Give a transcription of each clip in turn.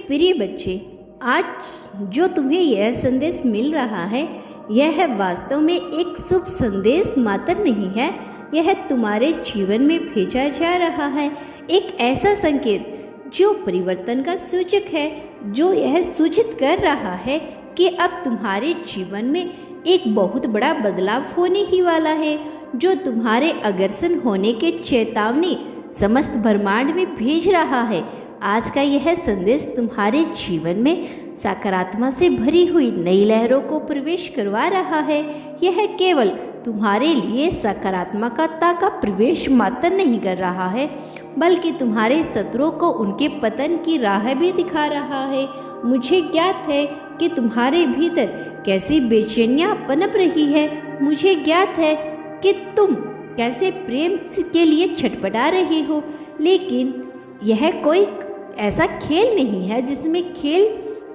प्रिय बच्चे, आज जो तुम्हें यह संदेश मिल रहा है, यह वास्तव में एक शुभ संदेश मात्र नहीं है। यह तुम्हारे जीवन में भेजा जा रहा है, एक ऐसा संकेत जो परिवर्तन का सूचक है, जो यह सूचित कर रहा है कि अब तुम्हारे जीवन में एक बहुत बड़ा बदलाव होने ही वाला है, जो तुम्हारे अग्रसर होने के चेतावनी समस्त ब्रह्मांड में भेज रहा है। आज का यह संदेश तुम्हारे जीवन में सकारात्मक से भरी हुई नई लहरों को प्रवेश करवा रहा है। यह केवल तुम्हारे लिए सकारात्मकता का प्रवेश मात्र नहीं कर रहा है, बल्कि तुम्हारे शत्रुओं को उनके पतन की राह भी दिखा रहा है। मुझे ज्ञात है कि तुम्हारे भीतर कैसी बेचैनियां पनप रही है। मुझे ज्ञात है कि तुम कैसे प्रेम के लिए छटपटा रहे हो, लेकिन यह कोई ऐसा खेल नहीं है जिसमें खेल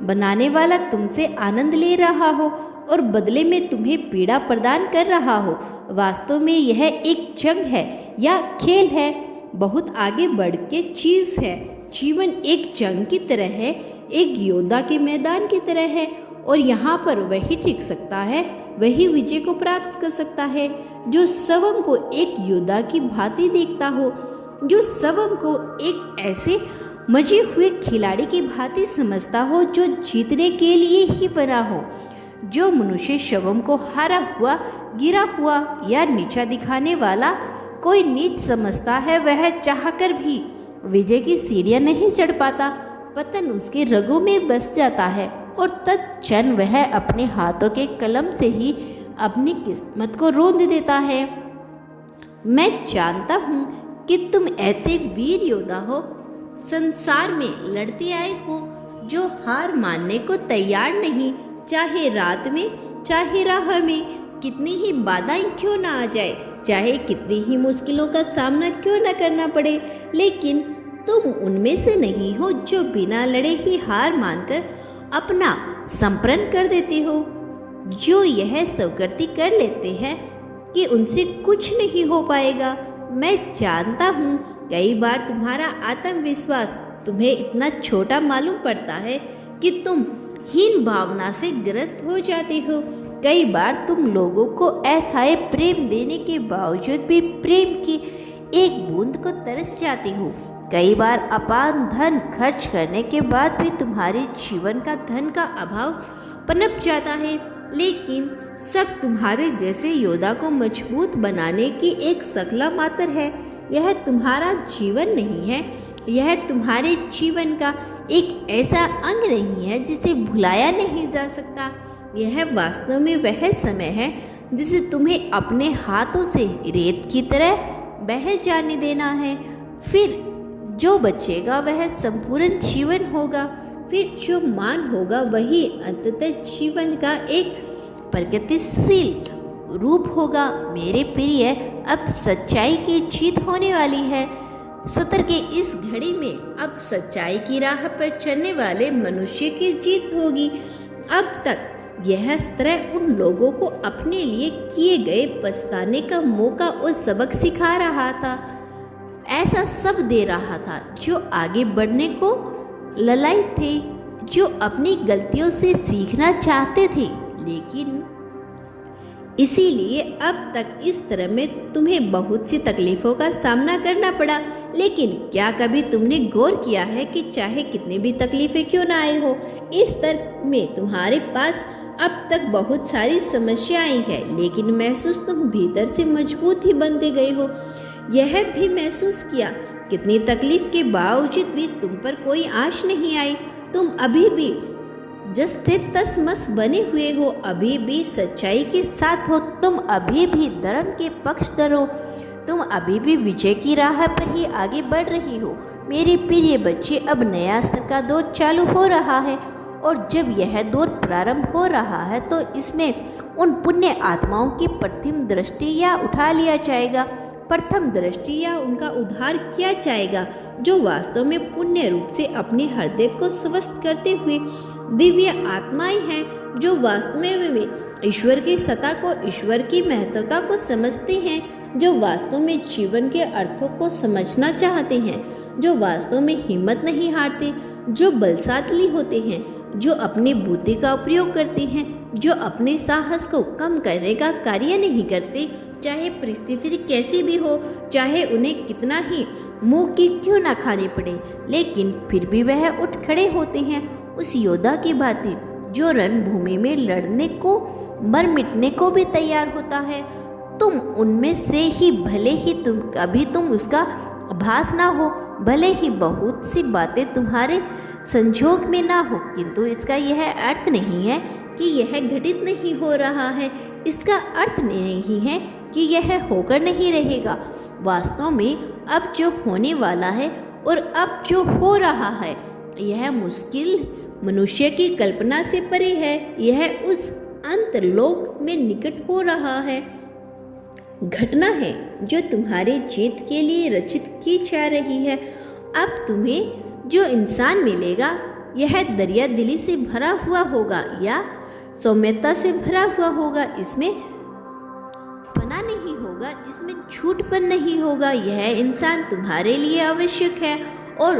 बनाने वाला तुमसे आनंद ले रहा हो और बदले में तुम्हें पीड़ा प्रदान कर रहा हो। वास्तव में यह एक जंग है या खेल है, बहुत आगे बढ़ के चीज़ है। जीवन एक जंग की तरह है, एक योद्धा के मैदान की तरह है, और यहाँ पर वही टिक सकता है, वही विजय को प्राप्त कर सकता है जो स्वयं को एक योद्धा की भांति देखता हो, जो स्वयं को एक ऐसे मजे हुए खिलाड़ी की भांति समझता हो जो जीतने के लिए ही बना हो। जो मनुष्य स्वयं को हारा हुआ, गिरा हुआ या नीचा दिखाने वाला कोई नीच समझता है, वह चाहकर भी विजय की सीढ़ियां नहीं चढ़ पाता। पतन उसके रगों में बस जाता है और तत्क्षण वह अपने हाथों के कलम से ही अपनी किस्मत को रोंद देता है। मैं जानता हूँ कि तुम ऐसे वीर योद्धा हो, संसार में लड़ते आए हो, जो हार मानने को तैयार नहीं, चाहे रात में चाहे राह में कितनी ही बाधाएं क्यों ना आ जाए, चाहे कितनी ही मुश्किलों का सामना क्यों ना करना पड़े। लेकिन तुम उनमें से नहीं हो जो बिना लड़े ही हार मानकर अपना समर्पण कर देते हो, जो यह स्वीकृति कर लेते हैं कि उनसे कुछ नहीं हो पाएगा। मैं जानता हूँ कई बार तुम्हारा आत्मविश्वास तुम्हें इतना छोटा मालूम पड़ता है कि तुम हीन भावना से ग्रस्त हो जाते हो। कई बार तुम लोगों को अथाह प्रेम देने के बावजूद भी प्रेम की एक बूंद को तरस जाते हो। कई बार अपार धन खर्च करने के बाद भी तुम्हारे जीवन का धन का अभाव पनप जाता है, लेकिन सब तुम्हारे जैसे योद्धा को मजबूत बनाने की एक शक्ल मात्र है। यह तुम्हारा जीवन नहीं है, यह तुम्हारे जीवन का एक ऐसा अंग नहीं है जिसे भुलाया नहीं जा सकता। यह वास्तव में वह समय है जिसे तुम्हें अपने हाथों से रेत की तरह बह जाने देना है। फिर जो बचेगा वह संपूर्ण जीवन होगा, फिर जो मान होगा वही अंततः जीवन का एक प्रगतिशील रूप होगा। मेरे प्रिय, अब सच्चाई की जीत होने वाली है। सत्र के इस घड़ी में अब सच्चाई की राह पर चलने वाले मनुष्य की जीत होगी। अब तक यह सत्र उन लोगों को अपने लिए किए गए पछताने का मौका और सबक सिखा रहा था, ऐसा सब दे रहा था जो आगे बढ़ने को ललायत थे, जो अपनी गलतियों से सीखना चाहते थे। लेकिन इसीलिए अब तक इस तरह में तुम्हें बहुत सी तकलीफों का सामना करना पड़ा। लेकिन क्या कभी तुमने गौर किया है कि चाहे कितनी भी तकलीफें क्यों ना आए हो, इस स्तर में तुम्हारे पास अब तक बहुत सारी समस्याएं हैं, लेकिन महसूस तुम भीतर से मजबूत ही बनते गए हो। यह भी महसूस किया कितनी तकलीफ के बावजूद भी तुम पर कोई आँच नहीं आई। तुम अभी भी जस थे तस मस बने हुए हो, अभी भी सच्चाई के साथ हो, तुम अभी भी धर्म के पक्षधर हो, तुम अभी भी विजय की राह पर ही आगे बढ़ रही हो। मेरे प्रिय बच्चे, अब नया स्तर का दौर चालू हो रहा है, और जब यह दौर प्रारंभ हो रहा है तो इसमें उन पुण्य आत्माओं की प्रथम दृष्टि या उठा लिया जाएगा, प्रथम दृष्टि या उनका उद्धार किया जाएगा, जो वास्तव में पुण्य रूप से अपने हृदय को स्वस्थ करते हुए दिव्य आत्माएं हैं, जो वास्तव में ईश्वर की सत्ता को, ईश्वर की महत्वता को समझते हैं, जो वास्तव में जीवन के अर्थों को समझना चाहते हैं, जो वास्तव में हिम्मत नहीं हारते, जो बलशाली होते हैं, जो अपनी बुद्धि का उपयोग करते हैं, जो अपने साहस को कम करने का कार्य नहीं करते, चाहे परिस्थिति कैसी भी हो, चाहे उन्हें कितना ही मुंह की क्यों ना खानी पड़े, लेकिन फिर भी वह उठ खड़े होते हैं। उस योद्धा की बातें जो रणभूमि में लड़ने को मर मिटने को भी तैयार होता है। तुम उनमें से ही, भले ही तुम उसका आभास ना हो, भले ही बहुत सी बातें तुम्हारे संजोग में ना हो, किंतु इसका यह अर्थ नहीं है कि यह घटित नहीं हो रहा है। इसका अर्थ नहीं है कि यह होकर नहीं रहेगा। वास्तव में अब जो होने वाला है और अब जो हो रहा है, यह मुश्किल मनुष्य की कल्पना से परे है। यह उस अंतर्लोक में निकट हो रहा है। घटना है जो तुम्हारे जीत के लिए रचित की जा रही है। अब तुम्हें जो इंसान मिलेगा, यह दरिया दिली से भरा हुआ होगा या सौम्यता से भरा हुआ होगा। इसमें पना नहीं होगा, इसमें झूठपन नहीं होगा। यह इंसान तुम्हारे लिए आवश्यक है और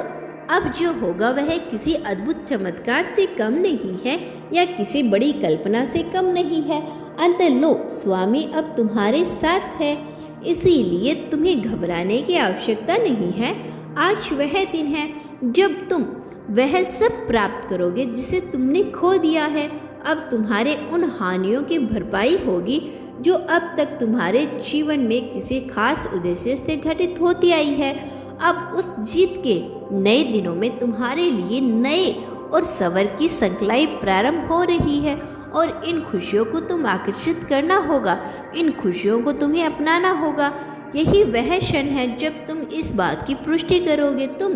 अब जो होगा वह किसी अद्भुत चमत्कार से कम नहीं है या किसी बड़ी कल्पना से कम नहीं है। अंतर्लोक स्वामी अब तुम्हारे साथ है, इसीलिए तुम्हें घबराने की आवश्यकता नहीं है। आज वह दिन है जब तुम वह सब प्राप्त करोगे जिसे तुमने खो दिया है। अब तुम्हारे उन हानियों की भरपाई होगी जो अब तक तुम्हारे जीवन में किसी खास उद्देश्य से घटित होती आई है। अब उस जीत के नए दिनों में तुम्हारे लिए नए और सवर की संकलाई प्रारंभ हो रही है और इन खुशियों को तुम आकर्षित करना होगा, इन खुशियों को तुम्हें अपनाना होगा। यही वह क्षण है जब तुम इस बात की पुष्टि करोगे तुम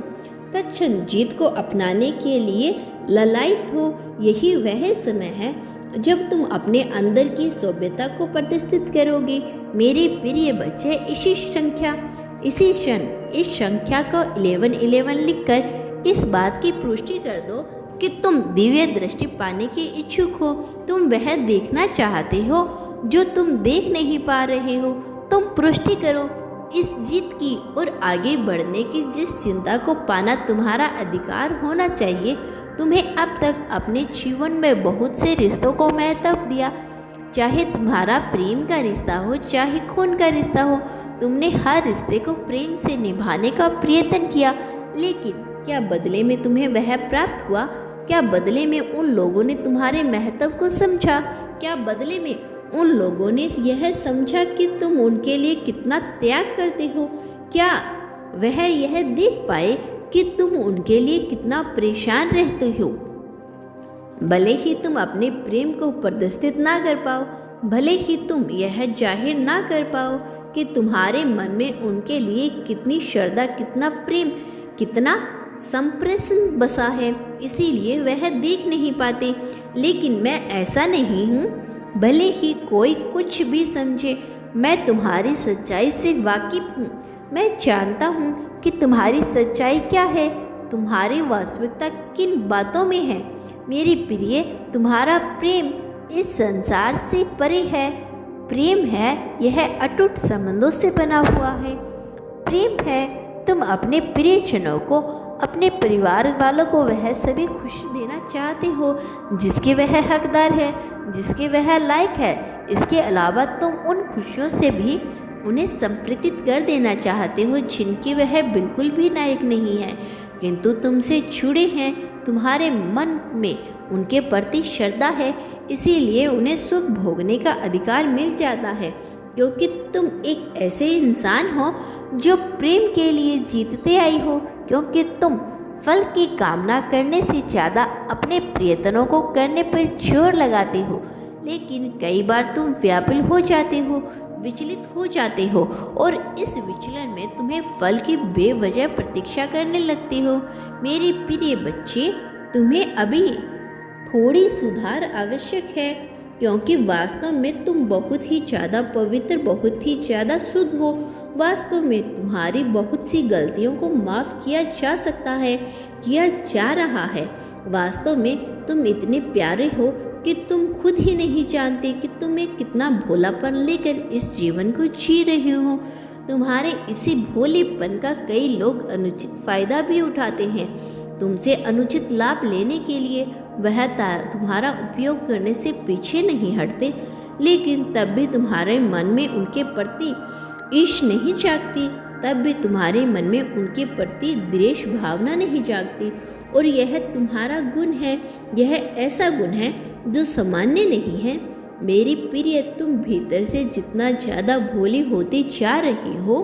तत्क्षण जीत को अपनाने के लिए ललायित हो। यही वह समय है जब तुम अपने अंदर की सभ्यता को प्रदर्शित करोगे। मेरे प्रिय बच्चे, इसी क्षण इस संख्या को 1111 लिखकर इस बात की पुष्टि कर दो कि तुम दिव्य दृष्टि पाने के इच्छुक हो। तुम वह देखना चाहते हो जो तुम देख नहीं पा रहे हो। तुम पुष्टि करो इस जीत की और आगे बढ़ने की जिस चिंता को पाना तुम्हारा अधिकार होना चाहिए। तुम्हें अब तक अपने जीवन में बहुत से रिश्तों को महत्व दिया, चाहे तुम्हारा प्रेम का रिश्ता हो, चाहे खून का रिश्ता हो। तुमने हर रिश्ते को प्रेम से निभाने का प्रयत्न किया, लेकिन क्या बदले में तुम्हें वह प्राप्त हुआ? क्या बदले में उन लोगों ने तुम्हारे महत्व को समझा? क्या बदले में उन लोगों ने यह समझा कि तुम उनके लिए कितना त्याग करते हो? क्या वह यह देख पाए कि तुम उनके लिए कितना परेशान रहते हो? भले ही तुम अपने प्रेम को प्रदर्शित ना कर पाओ, भले ही तुम यह जाहिर ना कर पाओ कि तुम्हारे मन में उनके लिए कितनी श्रद्धा, कितना प्रेम, कितना संप्रेषण बसा है, इसीलिए वह देख नहीं पाते। लेकिन मैं ऐसा नहीं हूँ। भले ही कोई कुछ भी समझे, मैं तुम्हारी सच्चाई से वाकिफ हूँ। मैं जानता हूँ कि तुम्हारी सच्चाई क्या है, तुम्हारी वास्तविकता किन बातों में है। मेरी प्रिय, तुम्हारा प्रेम इस संसार से परे है। प्रेम है, यह अटूट संबंधों से बना हुआ है। प्रेम है, तुम अपने प्रियजनों को, अपने परिवार वालों को वह सभी खुशी देना चाहते हो जिसके वह हकदार है, जिसके वह लायक है। इसके अलावा तुम उन खुशियों से भी उन्हें संप्रीतित कर देना चाहते हो जिनकी वह बिल्कुल भी लायक नहीं है, किंतु तुमसे जुड़े हैं। तुम्हारे मन में उनके प्रति श्रद्धा है, इसीलिए उन्हें सुख भोगने का अधिकार मिल जाता है, क्योंकि तुम एक ऐसे इंसान हो जो प्रेम के लिए जीतते आई हो। क्योंकि तुम फल की कामना करने से ज़्यादा अपने प्रियतनों को करने पर जोर लगाते हो, लेकिन कई बार तुम व्याकुल हो जाते हो, विचलित हो जाते हो और इस विचलन में तुम्हें फल की बेवजह प्रतीक्षा करने लगते हो। मेरे प्रिय बच्चे, तुम्हें अभी थोड़ी सुधार आवश्यक है, क्योंकि वास्तव में तुम बहुत ही ज़्यादा पवित्र, बहुत ही ज़्यादा शुद्ध हो। वास्तव में तुम्हारी बहुत सी गलतियों को माफ़ किया जा सकता है, किया जा रहा है। वास्तव में तुम इतने प्यारे हो कि तुम खुद ही नहीं जानते कि तुम्हें कितना भोलापन लेकर इस जीवन को जी रहे हो। तुम्हारे इसी भोलेपन का कई लोग अनुचित फ़ायदा भी उठाते हैं। तुमसे अनुचित लाभ लेने के लिए वह तुम्हारा उपयोग करने से पीछे नहीं हटते, लेकिन तब भी तुम्हारे मन में उनके प्रति ईर्ष नहीं जागती, तब भी तुम्हारे मन में उनके प्रति द्वेष भावना नहीं जागती। और यह तुम्हारा गुण है, यह ऐसा गुण है जो सामान्य नहीं है। मेरी प्रिय, तुम भीतर से जितना ज़्यादा भोली होती जा रही हो,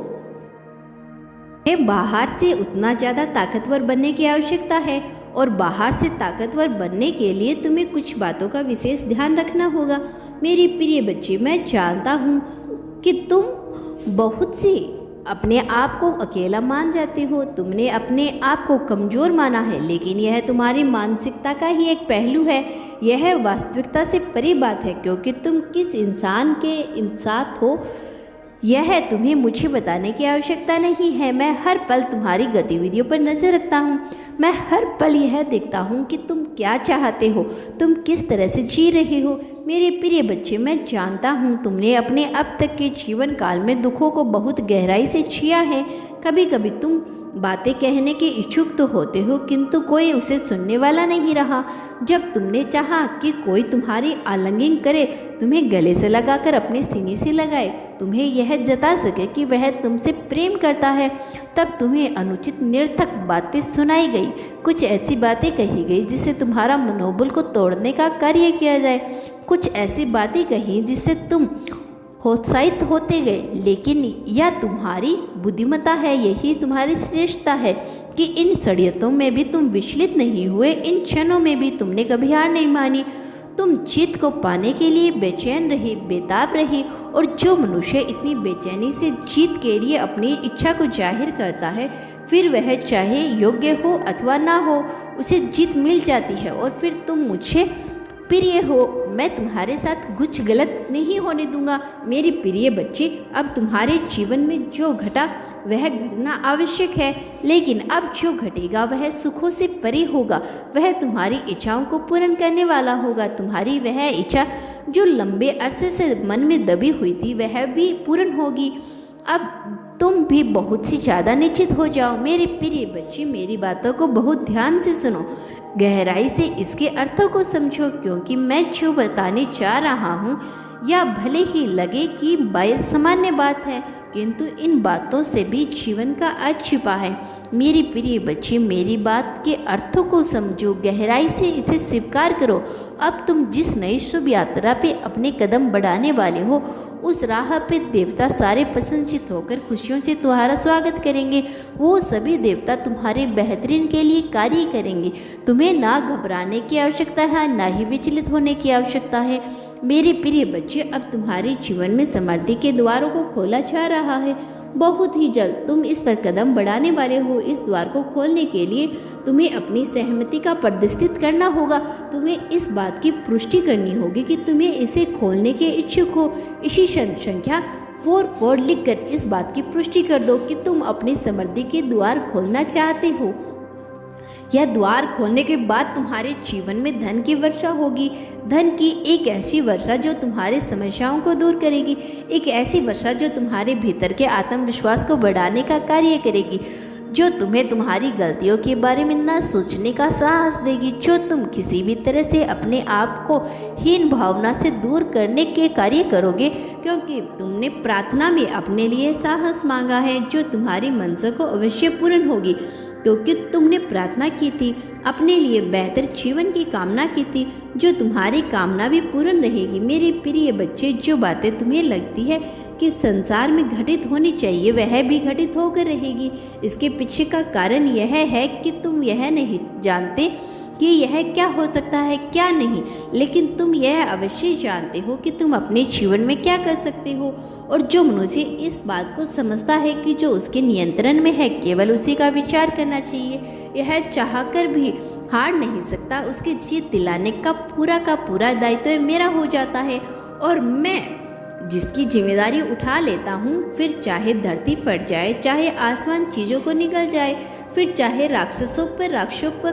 बाहर से उतना ज़्यादा ताकतवर बनने की आवश्यकता है। और बाहर से ताकतवर बनने के लिए तुम्हें कुछ बातों का विशेष ध्यान रखना होगा। मेरी प्रिय बच्चे, मैं जानता हूँ कि तुम बहुत सी अपने आप को अकेला मान जाते हो, तुमने अपने आप को कमज़ोर माना है, लेकिन यह तुम्हारी मानसिकता का ही एक पहलू है। यह वास्तविकता से परे बात है, क्योंकि तुम किस इंसान के इंसाथ हो यह तुम्हें मुझे बताने की आवश्यकता नहीं है। मैं हर पल तुम्हारी गतिविधियों पर नज़र रखता हूँ। मैं हर पल यह देखता हूँ कि तुम क्या चाहते हो, तुम किस तरह से जी रहे हो। मेरे प्रिय बच्चे, मैं जानता हूँ तुमने अपने अब तक के जीवन काल में दुखों को बहुत गहराई से जिया है। कभी कभी तुम बातें कहने के इच्छुक तो होते हो, किंतु कोई उसे सुनने वाला नहीं रहा। जब तुमने चाहा कि कोई तुम्हारी आलिंगन करे, तुम्हें गले से लगाकर अपने सीने से लगाए, तुम्हें यह जता सके कि वह तुमसे प्रेम करता है, तब तुम्हें अनुचित निरर्थक बातें सुनाई गई, कुछ ऐसी बातें कही गई जिससे तुम्हारा मनोबल को तोड़ने का कार्य किया जाए, कुछ ऐसी बातें कही जिससे तुम प्रोत्साहित होते गए। लेकिन यह तुम्हारी बुद्धिमत्ता है, यही तुम्हारी श्रेष्ठता है कि इन षड्यंत्रों में भी तुम विचलित नहीं हुए, इन क्षणों में भी तुमने कभी हार नहीं मानी। तुम जीत को पाने के लिए बेचैन रहे, बेताब रहे। और जो मनुष्य इतनी बेचैनी से जीत के लिए अपनी इच्छा को जाहिर करता है, फिर वह चाहे योग्य हो अथवा ना हो, उसे जीत मिल जाती है। और फिर तुम मुझे प्रिय हो, मैं तुम्हारे साथ कुछ गलत नहीं होने दूंगा। मेरे प्रिय बच्चे, अब तुम्हारे जीवन में जो घटा वह घटना आवश्यक है, लेकिन अब जो घटेगा वह सुखों से परे होगा। वह तुम्हारी इच्छाओं को पूर्ण करने वाला होगा। तुम्हारी वह इच्छा जो लंबे अरसे से मन में दबी हुई थी, वह भी पूर्ण होगी। अब तुम भी बहुत सी ज़्यादा निश्चित हो जाओ। मेरे प्रिय बच्चे, मेरी बातों को बहुत ध्यान से सुनो, गहराई से इसके अर्थों को समझो, क्योंकि मैं जो बताने जा रहा हूँ या भले ही लगे कि सामान्य बात है, किंतु इन बातों से भी जीवन का अर्थ छिपा है। मेरी प्रिय बच्चे, मेरी बात के अर्थों को समझो, गहराई से इसे स्वीकार करो। अब तुम जिस नई शुभ यात्रा पे अपने कदम बढ़ाने वाले हो, उस राह पे देवता सारे प्रसन्नचित होकर खुशियों से तुम्हारा स्वागत करेंगे। वो सभी देवता तुम्हारे बेहतरीन के लिए कार्य करेंगे। तुम्हें ना घबराने की आवश्यकता है, ना ही विचलित होने की आवश्यकता है। मेरे प्रिय बच्चे, अब तुम्हारे जीवन में समृद्धि के द्वारों को खोला जा रहा है। बहुत ही जल्द तुम इस पर कदम बढ़ाने वाले हो। इस द्वार को खोलने के लिए तुम्हें अपनी सहमति का प्रदर्शित करना होगा। तुम्हें इस बात की पुष्टि करनी होगी कि तुम्हें इसे खोलने के इच्छुक हो। इसी संख्या 44 लिखकर इस बात की पुष्टि कर दो कि तुम अपनी समृद्धि के द्वार खोलना चाहते हो। यह द्वार खोलने के बाद तुम्हारे जीवन में धन की वर्षा होगी। धन की एक ऐसी वर्षा जो तुम्हारी समस्याओं को दूर करेगी, एक ऐसी वर्षा जो तुम्हारे भीतर के आत्मविश्वास को बढ़ाने का कार्य करेगी, जो तुम्हें तुम्हारी गलतियों के बारे में न सोचने का साहस देगी, जो तुम किसी भी तरह से अपने आप को हीन भावना से दूर करने के कार्य करोगे, क्योंकि तुमने प्रार्थना में अपने लिए साहस मांगा है, जो तुम्हारी मंशा को अवश्य पूर्ण होगी, क्योंकि तुमने प्रार्थना की थी, अपने लिए बेहतर जीवन की कामना की थी, जो तुम्हारी कामना भी पूर्ण रहेगी। मेरे प्रिय बच्चे, जो बातें तुम्हें लगती है कि संसार में घटित होनी चाहिए, वह भी घटित होकर रहेगी। इसके पीछे का कारण यह है कि तुम यह नहीं जानते कि यह क्या हो सकता है, क्या नहीं, लेकिन तुम यह अवश्य जानते हो कि तुम अपने जीवन में क्या कर सकते हो। और जो मनुष्य इस बात को समझता है कि जो उसके नियंत्रण में है, केवल उसी का विचार करना चाहिए, यह चाहकर भी हार नहीं सकता। उसके जीत दिलाने का पूरा दायित्व मेरा हो जाता है, और मैं जिसकी जिम्मेदारी उठा लेता हूँ, फिर चाहे धरती फट जाए, चाहे आसमान चीज़ों को निकल जाए, फिर चाहे राक्षसों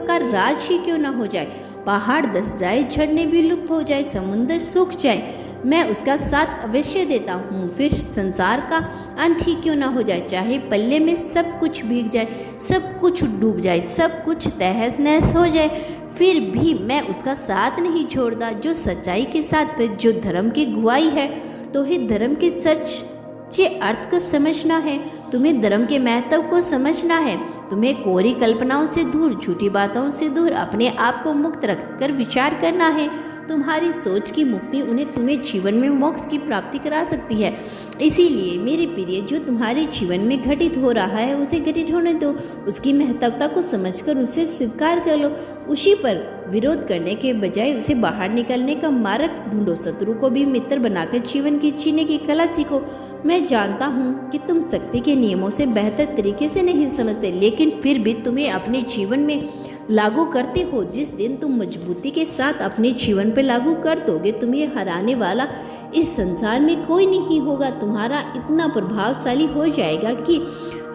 का राज ही क्यों न हो जाए, पहाड़ धंस जाए, झरने भी लुप्त हो जाए, समुद्र सूख जाए, मैं उसका साथ अवश्य देता हूँ। फिर संसार का अंत ही क्यों ना हो जाए, चाहे पल्ले में सब कुछ भीग जाए, सब कुछ डूब जाए, सब कुछ तहस नहस हो जाए, फिर भी मैं उसका साथ नहीं छोड़ता। जो सच्चाई के साथ पे जो धर्म की गुआई है, तो ही धर्म के सच्चे अर्थ को समझना है, तुम्हें धर्म के महत्व को समझना है, तुम्हें कोरी कल्पनाओं से दूर, झूठी बातों से दूर अपने आप को मुक्त रखकर विचार करना है। तुम्हारी सोच की मुक्ति उन्हें तुम्हें जीवन में मोक्ष की प्राप्ति करा सकती है। इसीलिए मेरे प्रिय, जो तुम्हारे जीवन में घटित हो रहा है उसे घटित होने दो, उसकी महत्वता को समझकर उसे स्वीकार कर लो। उसी पर विरोध करने के बजाय उसे बाहर निकलने का मार्ग ढूंढो। शत्रु को भी मित्र बनाकर जीवन की जीने की कला सीखो। मैं जानता हूँ कि तुम शक्ति के नियमों से बेहतर तरीके से नहीं समझते, लेकिन फिर भी तुम्हें अपने जीवन में लागू करते हो। जिस दिन तुम मजबूती के साथ अपने जीवन पर लागू कर दोगे, तुम्हें हराने वाला इस संसार में कोई नहीं होगा। तुम्हारा इतना प्रभावशाली हो जाएगा कि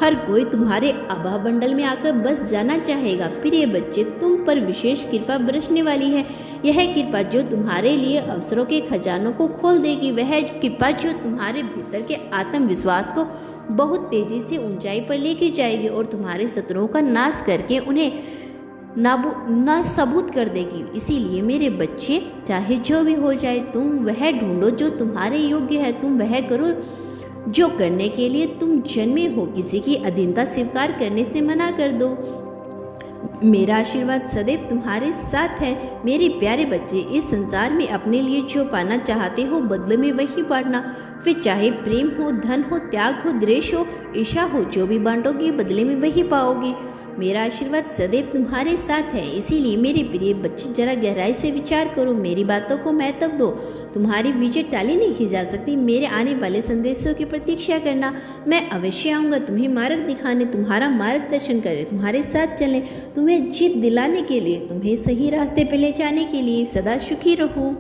हर कोई तुम्हारे आभा मंडल में आकर बस जाना चाहेगा। प्रिय बच्चे, तुम पर विशेष कृपा बरसने वाली है। यह कृपा जो तुम्हारे लिए अवसरों के खजानों को खोल देगी, वह कृपा जो तुम्हारे भीतर के आत्मविश्वास को बहुत तेजी से ऊंचाई पर लेके जाएगी और तुम्हारे शत्रुओं का नाश करके उन्हें नाबूद कर देगी। इसीलिए मेरे बच्चे, चाहे जो भी हो जाए, तुम वह ढूंढो जो तुम्हारे योग्य है, तुम वह करो जो करने के लिए तुम जन्मे हो। किसी की अधीनता स्वीकार करने से मना कर दो। मेरा आशीर्वाद सदैव तुम्हारे साथ है। मेरे प्यारे बच्चे, इस संसार में अपने लिए जो पाना चाहते हो, बदले में वही बांटना। फिर चाहे प्रेम हो, धन हो, त्याग हो, द्वेष हो, ईर्ष्या हो, जो भी बांटोगे बदले में वही पाओगे। मेरा आशीर्वाद सदैव तुम्हारे साथ है। इसीलिए मेरे प्रिय बच्चे, जरा गहराई से विचार करो, मेरी बातों को महत्व दो। तुम्हारी विजय टाली नहीं जा सकती। मेरे आने वाले संदेशों की प्रतीक्षा करना। मैं अवश्य आऊँगा तुम्हें मार्ग दिखाने, तुम्हारा मार्गदर्शन करें, तुम्हारे साथ चलें, तुम्हें जीत दिलाने के लिए, तुम्हें सही रास्ते पर ले जाने के लिए। सदा सुखी रहो।